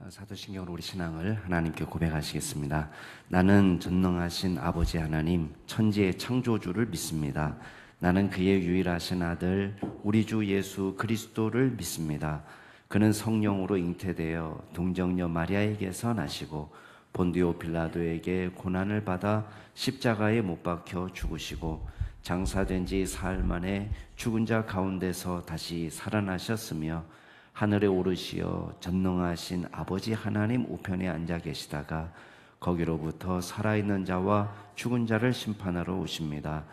사도신경으로 우리 신앙을 하나님께 고백하시겠습니다. 나는 전능하신 아버지 하나님, 천지의 창조주를 믿습니다. 나는 그의 유일하신 아들, 우리 주 예수 그리스도를 믿습니다. 그는 성령으로 잉태되어 동정녀 마리아에게서 나시고 본디오 빌라도에게 고난을 받아 십자가에 못 박혀 죽으시고 장사된 지 사흘 만에 죽은 자 가운데서 다시 살아나셨으며 하늘에 오르시어 전능하신 아버지 하나님 우편에 앉아 계시다가 거기로부터 살아있는 자와 죽은 자를 심판하러 오십니다.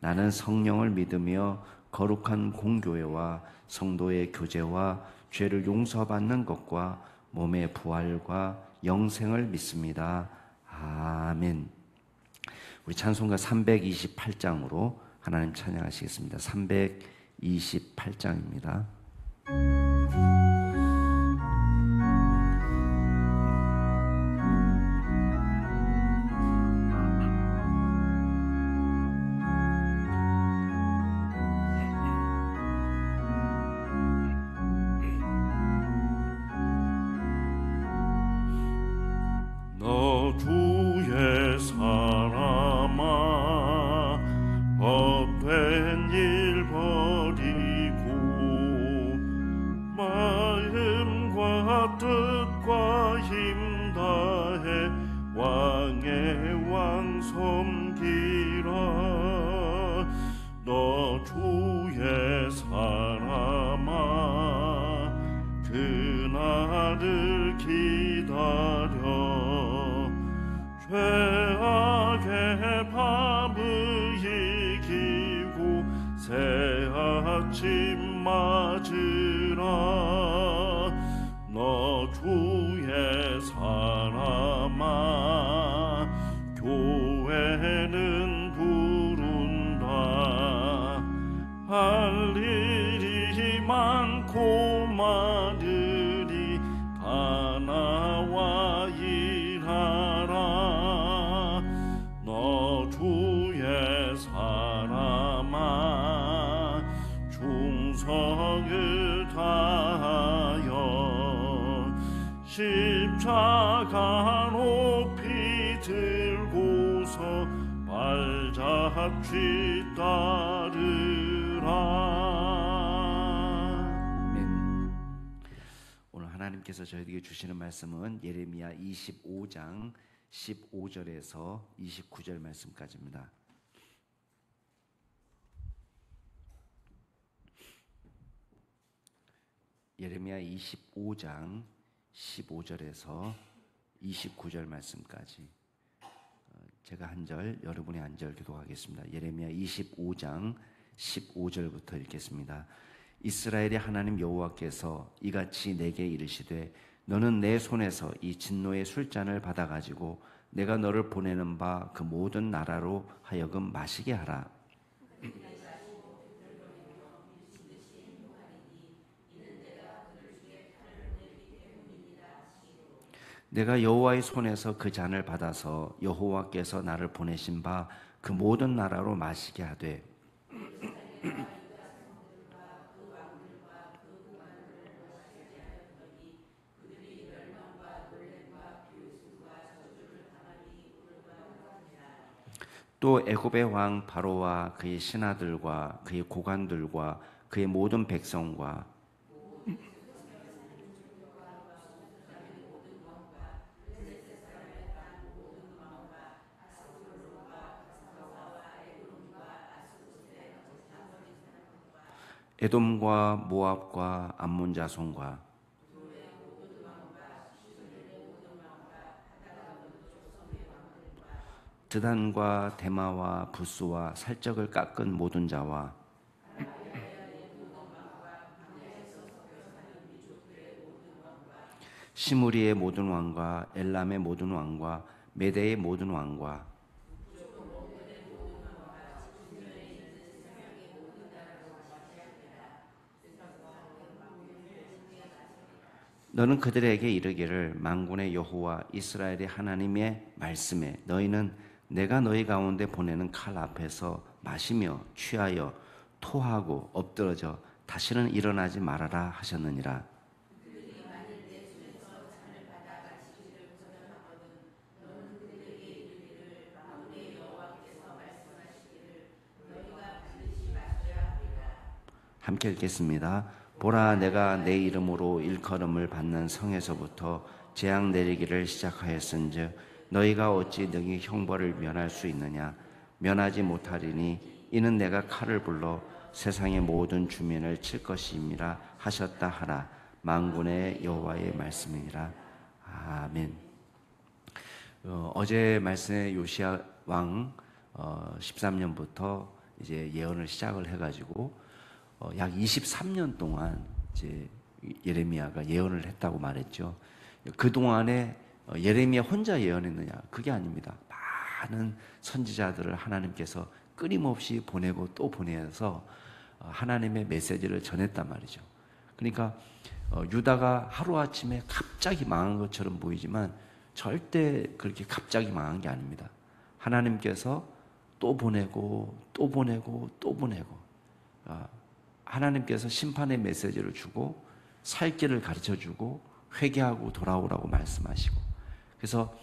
나는 성령을 믿으며 거룩한 공교회와 성도의 교제와 죄를 용서받는 것과 몸의 부활과 영생을 믿습니다. 아멘. 우리 찬송가 328장으로 하나님 찬양하시겠습니다. 328장입니다. 십자가 높이 들고서 발잡지 따르라. 아멘. 오늘 하나님께서 저희에게 주시는 말씀은 예레미야 25장 15절에서 29절 말씀까지입니다. 예레미야 25장 15절에서 29절 말씀까지 제가 한 절, 여러분이 한 절 기도하겠습니다. 예레미야 25장 15절부터 읽겠습니다. 이스라엘의 하나님 여호와께서 이같이 내게 이르시되 너는 내 손에서 이 진노의 술잔을 받아가지고 내가 너를 보내는 바 그 모든 나라로 하여금 마시게 하라. 내가 여호와의 손에서 그 잔을 받아서 여호와께서 나를 보내신 바 그 모든 나라로 마시게 하되 또 애굽의 왕 바로와 그의 신하들과 그의 고관들과 그의 모든 백성과 에돔과 모압과 암몬 자손과 드단과 데마와 부스와 살적을 깎은 모든 자와 시므리의 모든 왕과 엘람의 모든 왕과 메대의 모든 왕과 너는 그들에게 이르기를 만군의 여호와 이스라엘의 하나님의 말씀에 너희는 내가 너희 가운데 보내는 칼 앞에서 마시며 취하여 토하고 엎드러져 다시는 일어나지 말아라 하셨느니라. 함께 읽겠습니다. 보라, 내가 내 이름으로 일컬음을 받는 성에서부터 재앙 내리기를 시작하였은즉 너희가 어찌 능히 형벌을 면할 수 있느냐? 면하지 못하리니 이는 내가 칼을 불러 세상의 모든 주민을 칠 것임이라 하셨다 하라. 만군의 여호와의 말씀이니라. 아멘. 어제 말씀에 요시야 왕 13년부터 이제 예언을 시작을 해가지고 약 23년 동안 이제 예레미야가 예언을 했다고 말했죠. 그 동안에 예레미야 혼자 예언했느냐? 그게 아닙니다. 많은 선지자들을 하나님께서 끊임없이 보내고 또 보내서 하나님의 메시지를 전했단 말이죠. 그러니까 유다가 하루아침에 갑자기 망한 것처럼 보이지만 절대 그렇게 갑자기 망한 게 아닙니다. 하나님께서 또 보내고 또 보내고 또 보내고 하나님께서 심판의 메시지를 주고 살 길을 가르쳐주고 회개하고 돌아오라고 말씀하시고, 그래서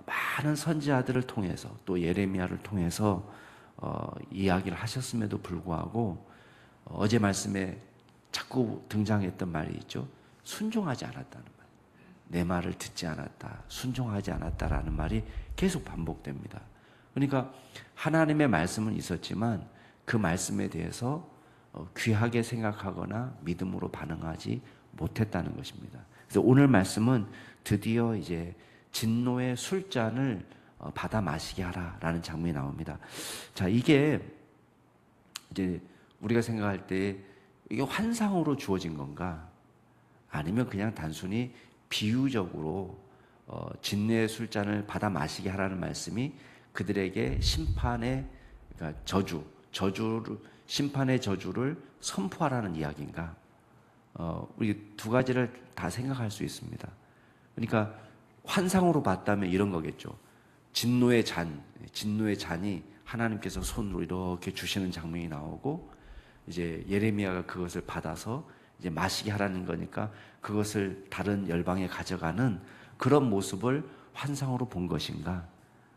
많은 선지자들을 통해서 또 예레미야를 통해서 이야기를 하셨음에도 불구하고 어제 말씀에 자꾸 등장했던 말이 있죠. 순종하지 않았다는 말. 내 말을 듣지 않았다, 순종하지 않았다라는 말이 계속 반복됩니다. 그러니까 하나님의 말씀은 있었지만 그 말씀에 대해서 귀하게 생각하거나 믿음으로 반응하지 못했다는 것입니다. 그래서 오늘 말씀은 드디어 이제 진노의 술잔을 받아 마시게 하라라는 장면이 나옵니다. 자, 이게 이제 우리가 생각할 때 이게 환상으로 주어진 건가? 아니면 그냥 단순히 비유적으로 진노의 술잔을 받아 마시게 하라는 말씀이 그들에게 심판의, 그러니까 저주를, 심판의 저주를 선포하라는 이야기인가? 우리 두 가지를 다 생각할 수 있습니다. 그러니까 환상으로 봤다면 이런 거겠죠. 진노의 잔이 하나님께서 손으로 이렇게 주시는 장면이 나오고, 이제 예레미야가 그것을 받아서 이제 마시게 하라는 거니까 그것을 다른 열방에 가져가는 그런 모습을 환상으로 본 것인가?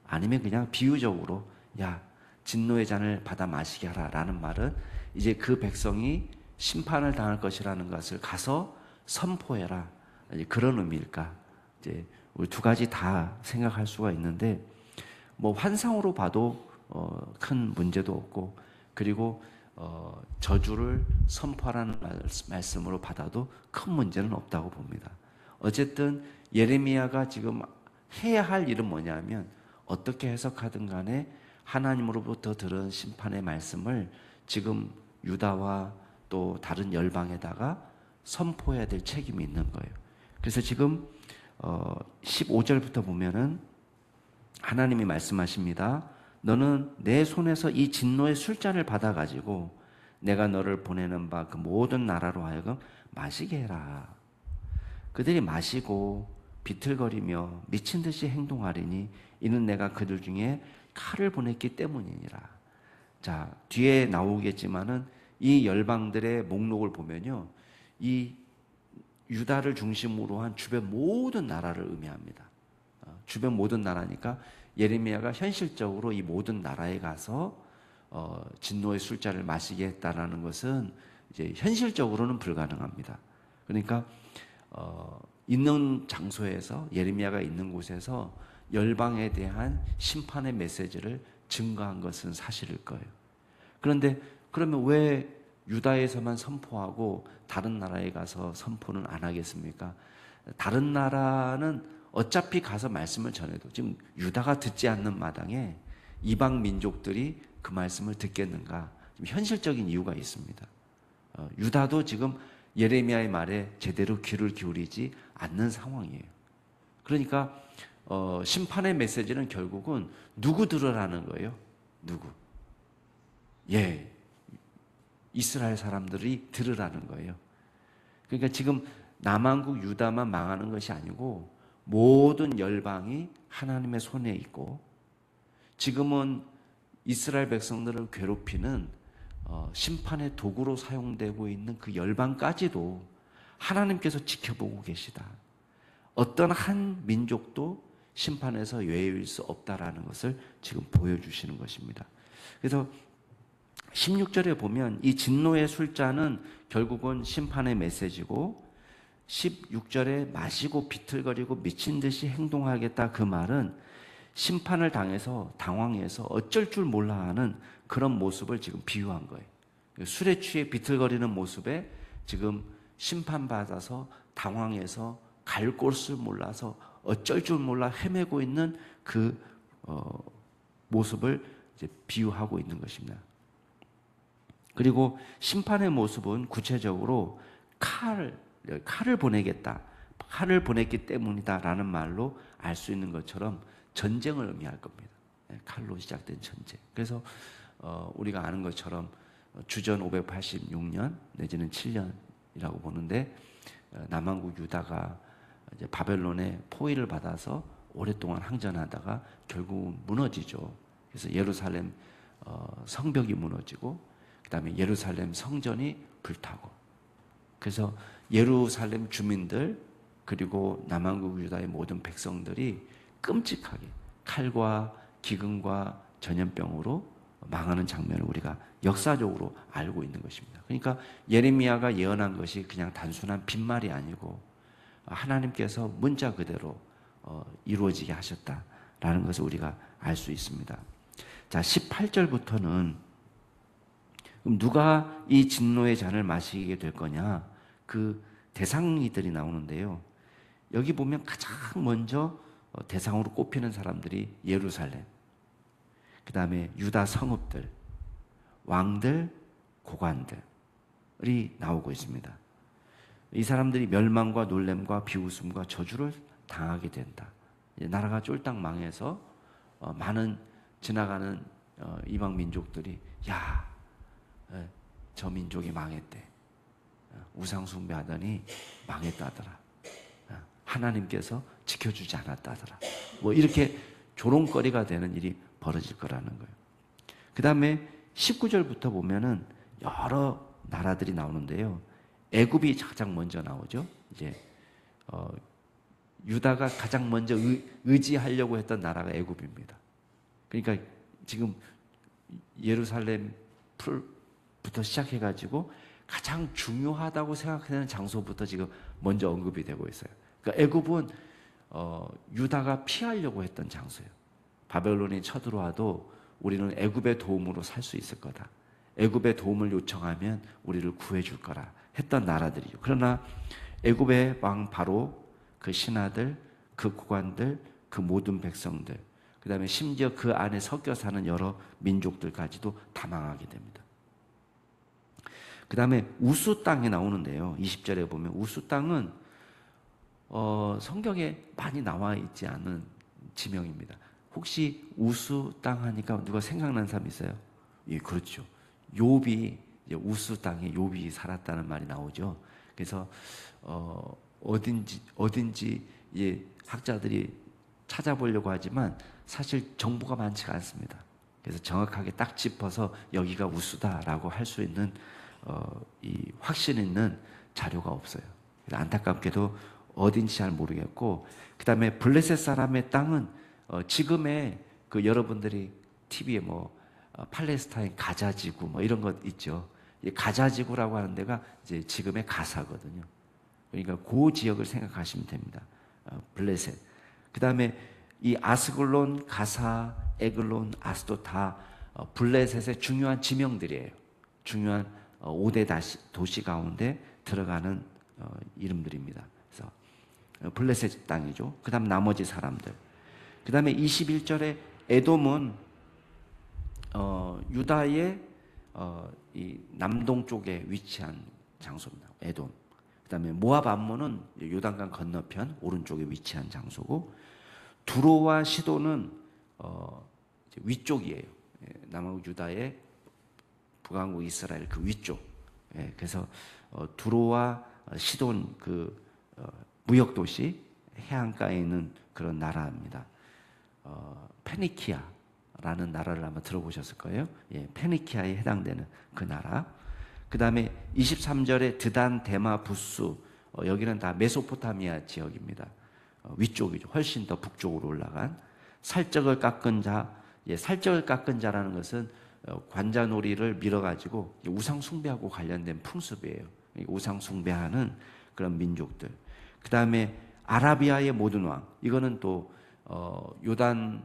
아니면 그냥 비유적으로 야, 진노의 잔을 받아 마시게 하라라는 말은 이제 그 백성이 심판을 당할 것이라는 것을 가서 선포해라, 이제 그런 의미일까? 이제 우리 두 가지 다 생각할 수가 있는데, 뭐 환상으로 봐도 큰 문제도 없고, 그리고 저주를 선포하라는 말씀으로 받아도 큰 문제는 없다고 봅니다. 어쨌든 예레미야가 지금 해야 할 일은 뭐냐면 어떻게 해석하든 간에 하나님으로부터 들은 심판의 말씀을 지금 유다와 또 다른 열방에다가 선포해야 될 책임이 있는 거예요. 그래서 지금 15절부터 보면은 하나님이 말씀하십니다. 너는 내 손에서 이 진노의 술잔을 받아가지고 내가 너를 보내는 바 그 모든 나라로 하여금 마시게 해라. 그들이 마시고 비틀거리며 미친 듯이 행동하리니 이는 내가 그들 중에 칼을 보냈기 때문이니라. 자, 뒤에 나오겠지만은 이 열방들의 목록을 보면요, 이 유다를 중심으로 한 주변 모든 나라를 의미합니다. 주변 모든 나라니까 예레미야가 현실적으로 이 모든 나라에 가서 진노의 술잔을 마시게 했다라는 것은 이제 현실적으로는 불가능합니다. 그러니까 있는 장소에서, 예레미야가 있는 곳에서 열방에 대한 심판의 메시지를 증거한 것은 사실일 거예요. 그런데 그러면 왜 유다에서만 선포하고 다른 나라에 가서 선포는 안 하겠습니까? 다른 나라는 어차피 가서 말씀을 전해도 지금 유다가 듣지 않는 마당에 이방 민족들이 그 말씀을 듣겠는가? 좀 현실적인 이유가 있습니다. 유다도 지금 예레미야의 말에 제대로 귀를 기울이지 않는 상황이에요. 그러니까 심판의 메시지는 결국은 누구 들으라는 거예요? 누구? 예, 이스라엘 사람들이 들으라는 거예요. 그러니까 지금 남한국 유다만 망하는 것이 아니고 모든 열방이 하나님의 손에 있고, 지금은 이스라엘 백성들을 괴롭히는 심판의 도구로 사용되고 있는 그 열방까지도 하나님께서 지켜보고 계시다. 어떤 한 민족도 심판에서 외유일 수 없다라는 것을 지금 보여주시는 것입니다. 그래서 16절에 보면 이 진노의 술잔은 결국은 심판의 메시지고, 16절에 마시고 비틀거리고 미친 듯이 행동하겠다, 그 말은 심판을 당해서 당황해서 어쩔 줄 몰라 하는 그런 모습을 지금 비유한 거예요. 술에 취해 비틀거리는 모습에 지금 심판받아서 당황해서 갈 곳을 몰라서 어쩔 줄 몰라 헤매고 있는 그 모습을 이제 비유하고 있는 것입니다. 그리고 심판의 모습은 구체적으로 칼을 보내겠다, 칼을 보냈기 때문이다라는 말로 알 수 있는 것처럼 전쟁을 의미할 겁니다. 칼로 시작된 전쟁. 그래서 우리가 아는 것처럼 주전 586년 내지는 7년이라고 보는데, 남왕국 유다가 이제 바벨론의 포위를 받아서 오랫동안 항전하다가 결국은 무너지죠. 그래서 예루살렘 성벽이 무너지고, 그 다음에 예루살렘 성전이 불타고, 그래서 예루살렘 주민들 그리고 남왕국 유다의 모든 백성들이 끔찍하게 칼과 기근과 전염병으로 망하는 장면을 우리가 역사적으로 알고 있는 것입니다. 그러니까 예레미야가 예언한 것이 그냥 단순한 빈말이 아니고 하나님께서 문자 그대로 이루어지게 하셨다라는 것을 우리가 알 수 있습니다. 자, 18절부터는 그럼 누가 이 진노의 잔을 마시게 될 거냐, 그 대상이들이 나오는데요. 여기 보면 가장 먼저 대상으로 꼽히는 사람들이 예루살렘, 그 다음에 유다 성읍들, 왕들, 고관들이 나오고 있습니다. 이 사람들이 멸망과 놀램과 비웃음과 저주를 당하게 된다. 나라가 쫄딱 망해서 많은 지나가는 이방 민족들이 야, 저 민족이 망했대, 우상 숭배하더니 망했다더라, 하나님께서 지켜주지 않았다더라, 뭐 이렇게 조롱거리가 되는 일이 벌어질 거라는 거예요. 그 다음에 19절부터 보면은 여러 나라들이 나오는데요. 애굽이 가장 먼저 나오죠. 이제 유다가 가장 먼저 의지하려고 했던 나라가 애굽입니다. 그러니까 지금 예루살렘부터 시작해가지고 가장 중요하다고 생각하는 장소부터 지금 먼저 언급이 되고 있어요. 그러니까 애굽은 유다가 피하려고 했던 장소예요. 바벨론이 쳐들어와도 우리는 애굽의 도움으로 살 수 있을 거다, 애굽의 도움을 요청하면 우리를 구해줄 거라 했던 나라들이죠. 그러나 애굽의 왕 바로, 그 신하들, 그 고관들, 그 모든 백성들, 그 다음에 심지어 그 안에 섞여 사는 여러 민족들까지도 다 망하게 됩니다. 그 다음에 우수 땅이 나오는데요. 20절에 보면 우수 땅은 성경에 많이 나와 있지 않은 지명입니다. 혹시 우수 땅 하니까 누가 생각나는 사람 있어요? 예, 그렇죠. 욥이 우수 땅에 욥이 살았다는 말이 나오죠. 그래서 어딘지 학자들이 찾아보려고 하지만 사실 정보가 많지가 않습니다. 그래서 정확하게 딱 짚어서 여기가 우수다라고 할 수 있는 이 확신 있는 자료가 없어요. 그래서 안타깝게도 어딘지 잘 모르겠고, 그 다음에 블레셋 사람의 땅은 지금의 그 여러분들이 TV에 뭐 팔레스타인 가자지구 뭐 이런 것 있죠. 이 가자지구라고 하는 데가 이제 지금의 가사거든요. 그러니까 그 지역을 생각하시면 됩니다. 블레셋. 그 다음에 이 아스글론, 가사, 에글론, 아스도 다 블레셋의 중요한 지명들이에요. 중요한 5대 도시 가운데 들어가는 이름들입니다. 그래서 블레셋 땅이죠. 그 다음 나머지 사람들. 그 다음에 21절에 에돔은 유다의 이 남동 쪽에 위치한 장소입니다. 에돔. 그 다음에 모압 암몬은 요단강 건너편 오른쪽에 위치한 장소고, 두로와 시돈은 위쪽이에요. 남왕국 유다의 북왕국 이스라엘 그 위쪽. 그래서 두로와 시돈 그 무역 도시 해안가에 있는 그런 나라입니다. 페니키아라는 나라를 아마 들어보셨을 거예요. 예, 페니키아에 해당되는 그 나라. 그 다음에 23절에 드단, 데마, 부수, 여기는 다 메소포타미아 지역입니다. 위쪽이죠. 훨씬 더 북쪽으로 올라간. 살적을 깎은 자, 살적을 깎은 자라는 것은 관자놀이를 밀어가지고 우상 숭배하고 관련된 풍습이에요. 우상 숭배하는 그런 민족들. 그 다음에 아라비아의 모든 왕. 이거는 또 요단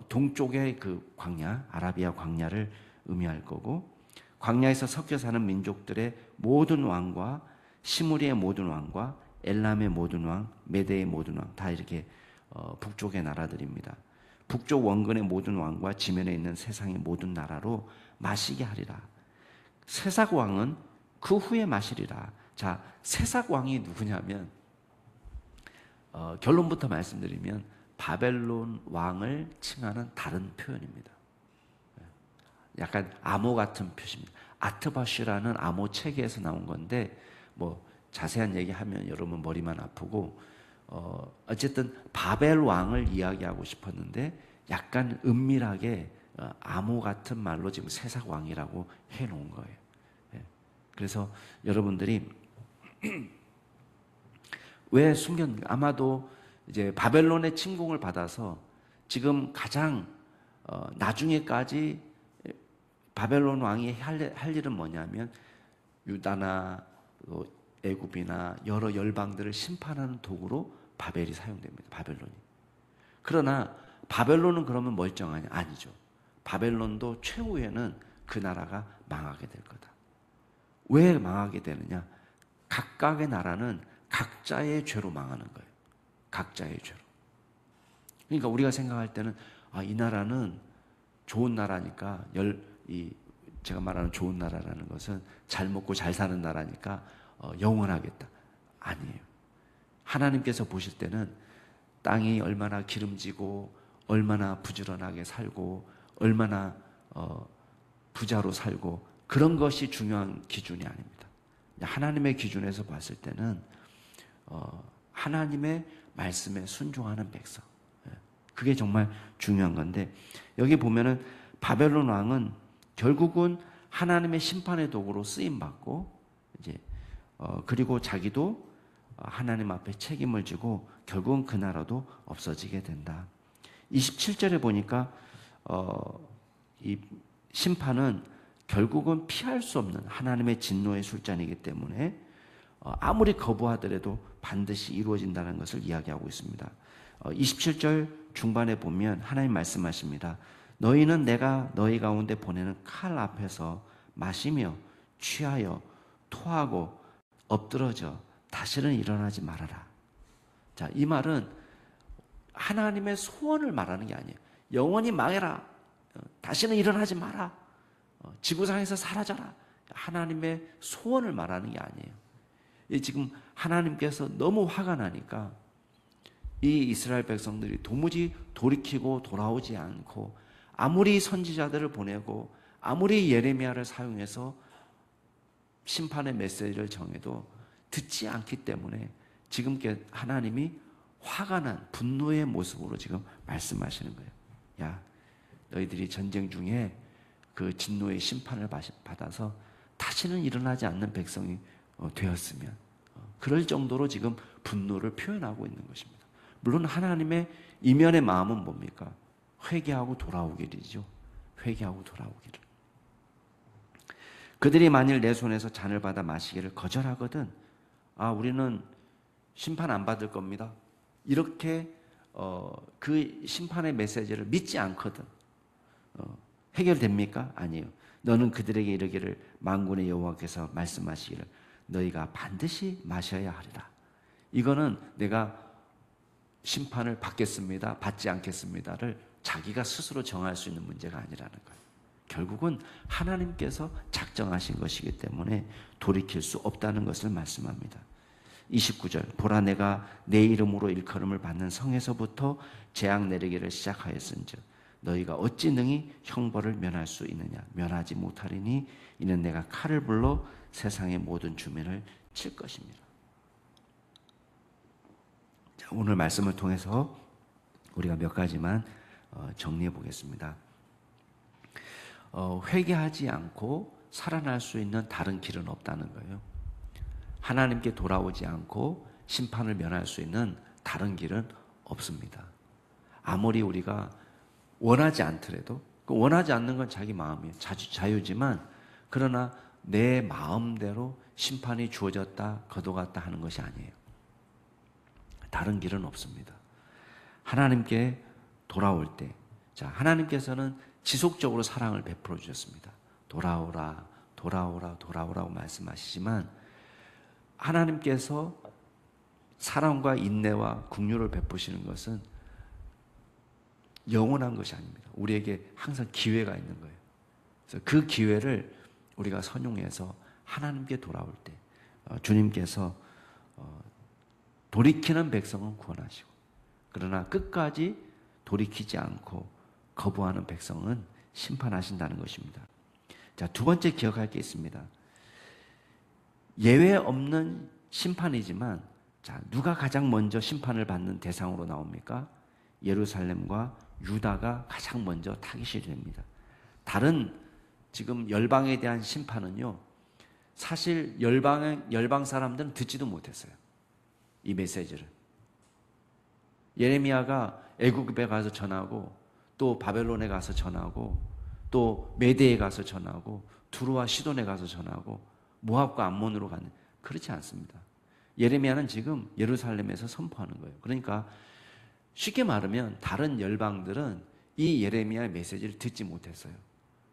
동쪽의 그 광야, 아라비아 광야를 의미할 거고, 광야에서 섞여 사는 민족들의 모든 왕과 시무리의 모든 왕과 엘람의 모든 왕, 메대의 모든 왕, 다 이렇게 북쪽의 나라들입니다. 북쪽 원근의 모든 왕과 지면에 있는 세상의 모든 나라로 마시게 하리라. 세삭 왕은 그 후에 마시리라. 자, 세삭 왕이 누구냐면 결론부터 말씀드리면 바벨론 왕을 칭하는 다른 표현입니다. 약간 암호 같은 표시입니다. 아트바슈라는 암호 체계에서 나온 건데 뭐 자세한 얘기하면 여러분 머리만 아프고 어쨌든 바벨 왕을 이야기하고 싶었는데 약간 은밀하게 암호 같은 말로 지금 세삭 왕이라고 해놓은 거예요. 그래서 여러분들이 왜 숨겼는가? 아마도 이제 바벨론의 침공을 받아서 지금 가장 나중에까지 바벨론 왕이 할 일은 뭐냐면 유다나 애굽이나 여러 열방들을 심판하는 도구로 바벨이 사용됩니다. 바벨론이. 그러나 바벨론은 그러면 멀쩡하냐? 아니죠. 바벨론도 최후에는 그 나라가 망하게 될 거다. 왜 망하게 되느냐? 각각의 나라는 각자의 죄로 망하는 거예요. 각자의 죄로. 그러니까 우리가 생각할 때는 이 나라는 좋은 나라니까 제가 말하는 좋은 나라라는 것은 잘 먹고 잘 사는 나라니까 영원하겠다. 아니에요. 하나님께서 보실 때는 땅이 얼마나 기름지고 얼마나 부지런하게 살고 얼마나 부자로 살고 그런 것이 중요한 기준이 아닙니다. 하나님의 기준에서 봤을 때는 하나님의 말씀에 순종하는 백성, 그게 정말 중요한 건데, 여기 보면은 바벨론 왕은 결국은 하나님의 심판의 도구로 쓰임 받고 이제 그리고 자기도 하나님 앞에 책임을 지고 결국은 그 나라도 없어지게 된다. 27절에 보니까 이 심판은 결국은 피할 수 없는 하나님의 진노의 술잔이기 때문에 아무리 거부하더라도 반드시 이루어진다는 것을 이야기하고 있습니다. 27절 중반에 보면 하나님 말씀하십니다. 너희는 내가 너희 가운데 보내는 칼 앞에서 마시며 취하여 토하고 엎드러져 다시는 일어나지 말아라. 자, 이 말은 하나님의 소원을 말하는 게 아니에요. 영원히 망해라. 다시는 일어나지 마라. 지구상에서 사라져라. 하나님의 소원을 말하는 게 아니에요. 지금 하나님께서 너무 화가 나니까 이 이스라엘 백성들이 도무지 돌이키고 돌아오지 않고 아무리 선지자들을 보내고 아무리 예레미야를 사용해서 심판의 메시지를 정해도 듣지 않기 때문에 지금 하나님이 화가 난 분노의 모습으로 지금 말씀하시는 거예요. 야, 너희들이 전쟁 중에 그 진노의 심판을 받아서 다시는 일어나지 않는 백성이 되었으면, 그럴 정도로 지금 분노를 표현하고 있는 것입니다. 물론 하나님의 이면의 마음은 뭡니까? 회개하고 돌아오기를이죠. 회개하고 돌아오기를. 그들이 만일 내 손에서 잔을 받아 마시기를 거절하거든 우리는 심판 안 받을 겁니다. 이렇게 그 심판의 메시지를 믿지 않거든 해결됩니까? 아니에요. 너는 그들에게 이르기를 만군의 여호와께서 말씀하시기를 너희가 반드시 마셔야 하리라. 이거는 내가 심판을 받겠습니다, 받지 않겠습니다를 자기가 스스로 정할 수 있는 문제가 아니라는 거예요. 결국은 하나님께서 작정하신 것이기 때문에 돌이킬 수 없다는 것을 말씀합니다. 29절 보라 내가 내 이름으로 일컬음을 받는 성에서부터 재앙 내리기를 시작하였은즉 너희가 어찌 능히 형벌을 면할 수 있느냐? 면하지 못하리니 이는 내가 칼을 불러 세상의 모든 주민을 칠 것입니다. 자, 오늘 말씀을 통해서 우리가 몇 가지만 정리해 보겠습니다. 회개하지 않고 살아날 수 있는 다른 길은 없다는 거예요. 하나님께 돌아오지 않고 심판을 면할 수 있는 다른 길은 없습니다. 아무리 우리가 원하지 않더라도 원하지 않는 건 자기 마음이에요. 자유지만 그러나 내 마음대로 심판이 주어졌다 거둬갔다 하는 것이 아니에요. 다른 길은 없습니다. 하나님께 돌아올 때, 자, 하나님께서는 지속적으로 사랑을 베풀어 주셨습니다. 돌아오라, 돌아오라, 돌아오라고 말씀하시지만 하나님께서 사랑과 인내와 긍휼을 베푸시는 것은 영원한 것이 아닙니다. 우리에게 항상 기회가 있는 거예요. 그래서 그 기회를 우리가 선용해서 하나님께 돌아올 때 주님께서 돌이키는 백성은 구원하시고 그러나 끝까지 돌이키지 않고 거부하는 백성은 심판하신다는 것입니다. 자, 두 번째 기억할 게 있습니다. 예외 없는 심판이지만 자, 누가 가장 먼저 심판을 받는 대상으로 나옵니까? 예루살렘과 유다가 가장 먼저 타깃이 됩니다. 다른 지금 열방에 대한 심판은요, 사실 열방 사람들은 듣지도 못했어요. 이 메시지를. 예레미야가 애굽에 가서 전하고 또 바벨론에 가서 전하고 또 메대에 가서 전하고 두루와 시돈에 가서 전하고 모압과 암몬으로 가는, 그렇지 않습니다. 예레미야는 지금 예루살렘에서 선포하는 거예요. 그러니까 쉽게 말하면 다른 열방들은 이 예레미야의 메시지를 듣지 못했어요.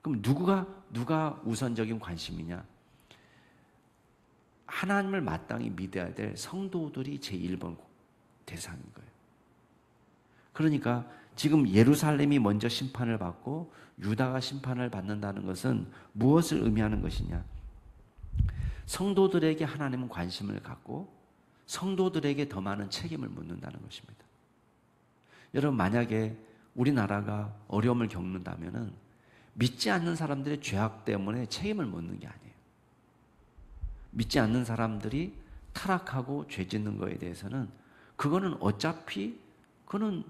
그럼 누가 우선적인 관심이냐? 하나님을 마땅히 믿어야 될 성도들이 제1번 대상인 거예요. 그러니까 지금 예루살렘이 먼저 심판을 받고 유다가 심판을 받는다는 것은 무엇을 의미하는 것이냐? 성도들에게 하나님은 관심을 갖고 성도들에게 더 많은 책임을 묻는다는 것입니다. 여러분, 만약에 우리나라가 어려움을 겪는다면은 믿지 않는 사람들의 죄악 때문에 책임을 묻는 게 아니에요. 믿지 않는 사람들이 타락하고 죄 짓는 거에 대해서는 그거는 어차피 그거는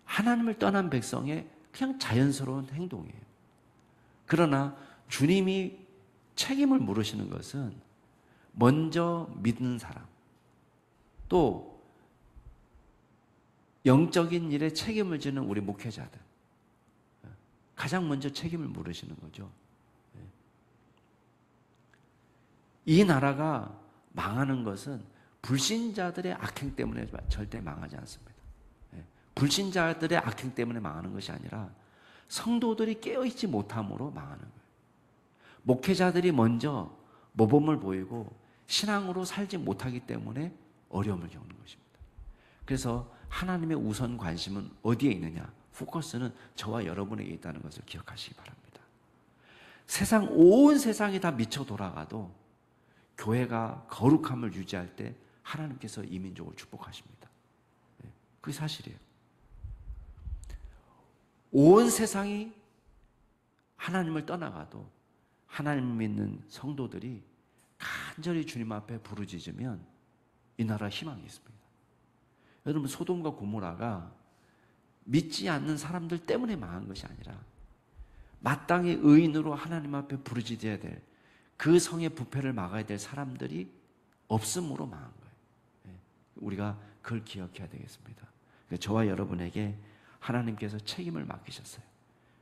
하나님을 떠난 백성의 그냥 자연스러운 행동이에요. 그러나 주님이 책임을 물으시는 것은 먼저 믿는 사람, 또 영적인 일에 책임을 지는 우리 목회자들, 가장 먼저 책임을 물으시는 거죠. 이 나라가 망하는 것은 불신자들의 악행 때문에 절대 망하지 않습니다. 불신자들의 악행 때문에 망하는 것이 아니라 성도들이 깨어있지 못함으로 망하는 거예요. 목회자들이 먼저 모범을 보이고 신앙으로 살지 못하기 때문에 어려움을 겪는 것입니다. 그래서 하나님의 우선 관심은 어디에 있느냐? 포커스는 저와 여러분에게 있다는 것을 기억하시기 바랍니다. 온 세상이 다 미쳐 돌아가도 교회가 거룩함을 유지할 때 하나님께서 이 민족을 축복하십니다. 그게 사실이에요. 온 세상이 하나님을 떠나가도 하나님을 믿는 성도들이 간절히 주님 앞에 부르짖으면 이 나라 희망이 있습니다. 여러분, 소돔과 고모라가 믿지 않는 사람들 때문에 망한 것이 아니라 마땅히 의인으로 하나님 앞에 부르짖어야 될 그 성의 부패를 막아야 될 사람들이 없음으로 망한 거예요. 우리가 그걸 기억해야 되겠습니다. 저와 여러분에게 하나님께서 책임을 맡기셨어요.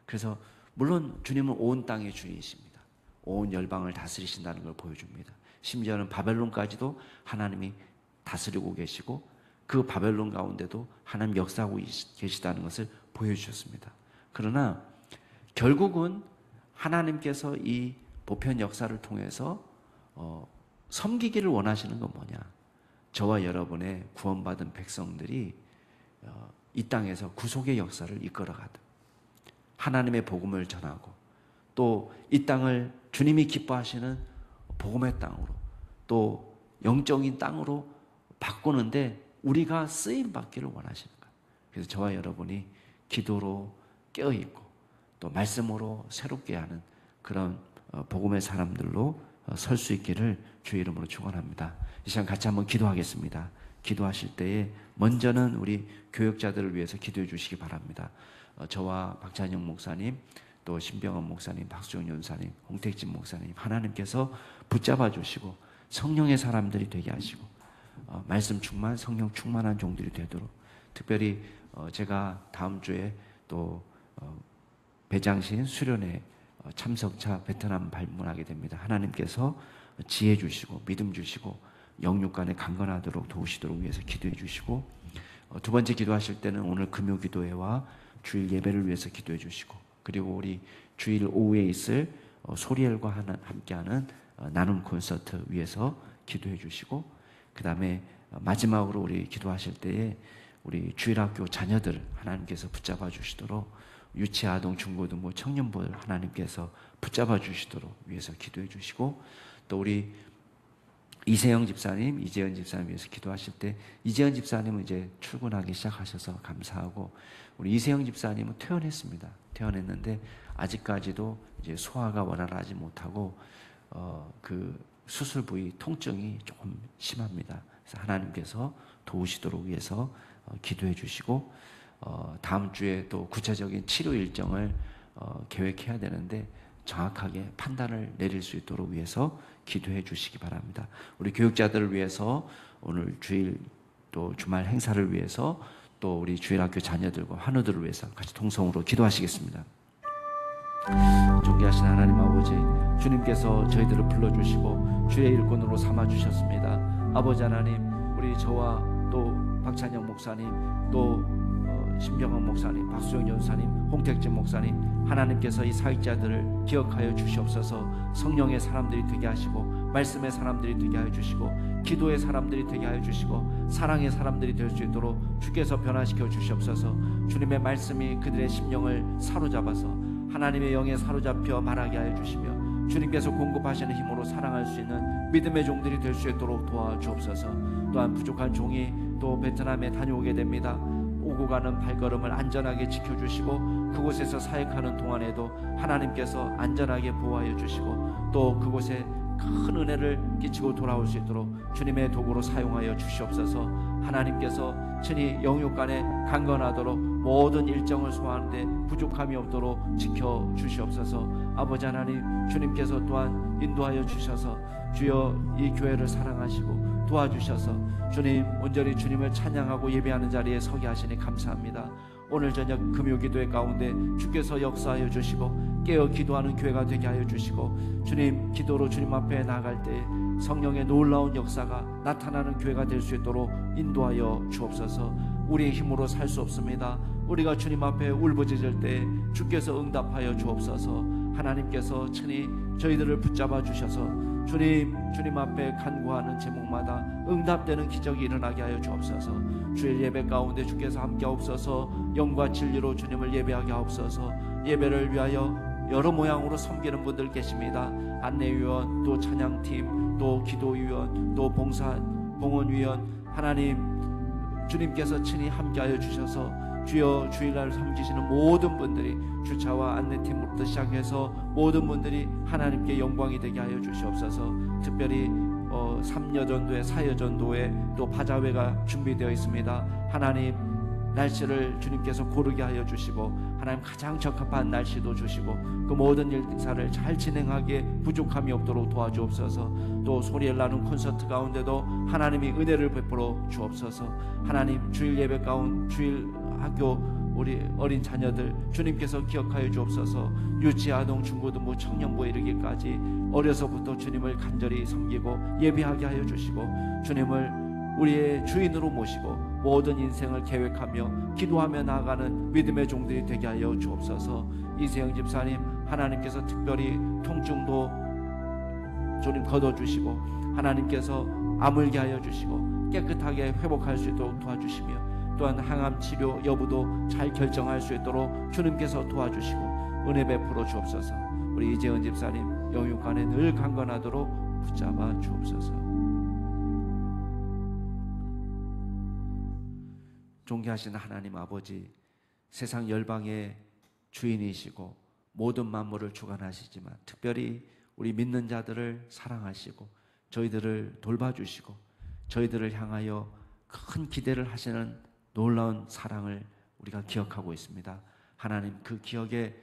그래서 물론 주님은 온 땅의 주인이십니다. 온 열방을 다스리신다는 걸 보여줍니다. 심지어는 바벨론까지도 하나님이 다스리고 계시고 그 바벨론 가운데도 하나님 역사하고 계시다는 것을 보여주셨습니다. 그러나 결국은 하나님께서 이 보편 역사를 통해서 섬기기를 원하시는 건 뭐냐? 저와 여러분의 구원받은 백성들이 이 땅에서 구속의 역사를 이끌어가듯 하나님의 복음을 전하고 또 이 땅을 주님이 기뻐하시는 복음의 땅으로 또 영적인 땅으로 바꾸는데 우리가 쓰임받기를 원하시는 거예요. 그래서 저와 여러분이 기도로 깨어있고 또 말씀으로 새롭게 하는 그런 복음의 사람들로 설 수 있기를 주의 이름으로 축원합니다. 이 시간 같이 한번 기도하겠습니다. 기도하실 때에 먼저는 우리 교역자들을 위해서 기도해 주시기 바랍니다. 저와 박찬영 목사님, 또 신병헌 목사님, 박수정 연사님, 홍택진 목사님, 하나님께서 붙잡아 주시고 성령의 사람들이 되게 하시고 말씀 충만, 성령 충만한 종들이 되도록, 특별히 제가 다음 주에 또 배장신 수련회 참석차 베트남 방문하게 됩니다. 하나님께서 지혜 주시고 믿음 주시고 영육 간에 강건하도록 도우시도록 위해서 기도해 주시고, 두 번째 기도하실 때는 오늘 금요 기도회와 주일 예배를 위해서 기도해 주시고, 그리고 우리 주일 오후에 있을 소리엘과 함께하는 나눔 콘서트 위해서 기도해 주시고, 그 다음에 마지막으로 우리 기도하실 때에 우리 주일학교 자녀들 하나님께서 붙잡아 주시도록, 유치, 아동, 중고등부, 청년부를 하나님께서 붙잡아 주시도록 위해서 기도해 주시고, 또 우리 이세영 집사님, 이재현 집사님 위해서 기도하실 때, 이재현 집사님은 이제 출근하기 시작하셔서 감사하고, 우리 이세영 집사님은 퇴원했습니다. 퇴원했는데 아직까지도 이제 소화가 원활하지 못하고 그 수술 부위 통증이 조금 심합니다. 그래서 하나님께서 도우시도록 위해서 기도해 주시고, 다음 주에 또 구체적인 치료 일정을 계획해야 되는데 정확하게 판단을 내릴 수 있도록 위해서 기도해 주시기 바랍니다. 우리 교육자들을 위해서 오늘 주일 또 주말 행사를 위해서 또 우리 주일학교 자녀들과 환우들을 위해서 같이 동성으로 기도하시겠습니다. 존귀하신 하나님 아버지, 주님께서 저희들을 불러주시고 주의 일꾼으로 삼아주셨습니다. 아버지 하나님, 우리 저와 또 박찬영 목사님, 또 신병헌 목사님, 박수영 연사님, 홍택진 목사님, 하나님께서 이 사역자들을 기억하여 주시옵소서. 성령의 사람들이 되게 하시고, 말씀의 사람들이 되게 하여 주시고, 기도의 사람들이 되게 하여 주시고, 사랑의 사람들이 될 수 있도록 주께서 변화시켜 주시옵소서. 주님의 말씀이 그들의 심령을 사로잡아서 하나님의 영에 사로잡혀 말하게 하여 주시며, 주님께서 공급하시는 힘으로 사랑할 수 있는 믿음의 종들이 될 수 있도록 도와주옵소서. 또한 부족한 종이 또 베트남에 다녀오게 됩니다. 오고 가는 발걸음을 안전하게 지켜주시고, 그곳에서 사역하는 동안에도 하나님께서 안전하게 보호하여 주시고, 또 그곳에 큰 은혜를 끼치고 돌아올 수 있도록 주님의 도구로 사용하여 주시옵소서. 하나님께서 친히 영육간에 강건하도록 모든 일정을 소화하는데 부족함이 없도록 지켜주시옵소서. 아버지 하나님, 주님께서 또한 인도하여 주셔서 주여 이 교회를 사랑하시고 도와주셔서 주님 온전히 주님을 찬양하고 예배하는 자리에 서게 하시니 감사합니다. 오늘 저녁 금요기도회 가운데 주께서 역사하여 주시고 깨어 기도하는 교회가 되게 하여 주시고, 주님 기도로 주님 앞에 나아갈 때 성령의 놀라운 역사가 나타나는 교회가 될 수 있도록 인도하여 주옵소서. 우리의 힘으로 살 수 없습니다. 우리가 주님 앞에 울부짖을 때 주께서 응답하여 주옵소서. 하나님께서 친히 저희들을 붙잡아 주셔서 주님 앞에 간구하는 제목마다 응답되는 기적이 일어나게 하여 주옵소서. 주일 예배 가운데 주께서 함께 하옵소서. 영과 진리로 주님을 예배하게 하옵소서. 예배를 위하여 여러 모양으로 섬기는 분들 계십니다. 안내위원, 또 찬양팀, 또 기도위원, 또 봉헌위원, 하나님 주님께서 친히 함께하여 주셔서 주여 주일날 섬기시는 모든 분들이, 주차와 안내팀부터 시작해서 모든 분들이 하나님께 영광이 되게 하여 주시옵소서. 특별히 3여전도회, 4여전도회, 또 바자회가 준비되어 있습니다. 하나님 날씨를 주님께서 고르게 하여 주시고, 하나님 가장 적합한 날씨도 주시고, 그 모든 일사를 잘 진행하기에 부족함이 없도록 도와주옵소서. 또 소리엘 나눔 콘서트 가운데도 하나님이 은혜를 베풀어 주옵소서. 하나님 주일 예배 가운데 주일 학교 우리 어린 자녀들 주님께서 기억하여 주옵소서. 유치, 아동, 중고등부, 청년부에 이르기까지 어려서부터 주님을 간절히 섬기고 예배하게 하여 주시고, 주님을 우리의 주인으로 모시고 모든 인생을 계획하며 기도하며 나아가는 믿음의 종들이 되게 하여 주옵소서. 이세영 집사님, 하나님께서 특별히 통증도 주님 걷어주시고, 하나님께서 아물게 하여 주시고 깨끗하게 회복할 수 있도록 도와주시며, 또한 항암 치료 여부도 잘 결정할 수 있도록 주님께서 도와주시고 은혜 베풀어 주옵소서. 우리 이재은 집사님 영육간에 늘 강건하도록 붙잡아 주옵소서. 존귀하신 하나님 아버지, 세상 열방의 주인이시고 모든 만물을 주관하시지만 특별히 우리 믿는 자들을 사랑하시고 저희들을 돌봐주시고 저희들을 향하여 큰 기대를 하시는 놀라운 사랑을 우리가 기억하고 있습니다. 하나님, 그 기억에,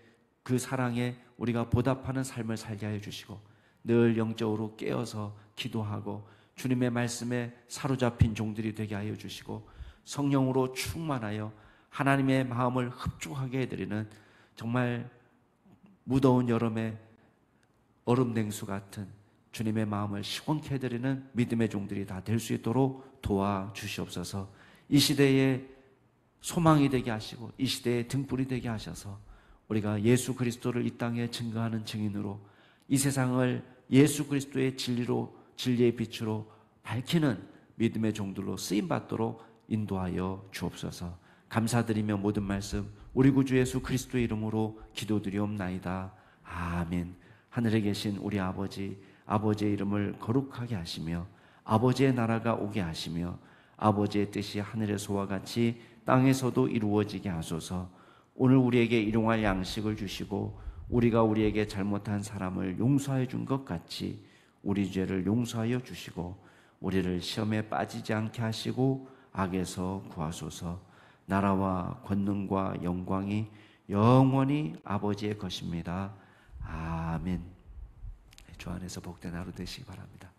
그 사랑에 우리가 보답하는 삶을 살게 하여 주시고, 늘 영적으로 깨어서 기도하고 주님의 말씀에 사로잡힌 종들이 되게 하여 주시고, 성령으로 충만하여 하나님의 마음을 흡족하게 해드리는 정말 무더운 여름에 얼음 냉수 같은 주님의 마음을 시원케 해드리는 믿음의 종들이 다 될 수 있도록 도와주시옵소서. 이 시대에 소망이 되게 하시고 이 시대의 등불이 되게 하셔서 우리가 예수 그리스도를 이 땅에 증거하는 증인으로 이 세상을 예수 그리스도의 진리의 빛으로 밝히는 믿음의 종들로 쓰임받도록 인도하여 주옵소서. 감사드리며 모든 말씀 우리 구주 예수 그리스도의 이름으로 기도드리옵나이다. 아멘. 하늘에 계신 우리 아버지, 아버지의 이름을 거룩하게 하시며 아버지의 나라가 오게 하시며 아버지의 뜻이 하늘에서와 같이 땅에서도 이루어지게 하소서. 오늘 우리에게 일용할 양식을 주시고 우리가 우리에게 잘못한 사람을 용서해 준 것 같이 우리 죄를 용서하여 주시고 우리를 시험에 빠지지 않게 하시고 악에서 구하소서. 나라와 권능과 영광이 영원히 아버지의 것입니다. 아멘. 주 안에서 복된 하루 되시기 바랍니다.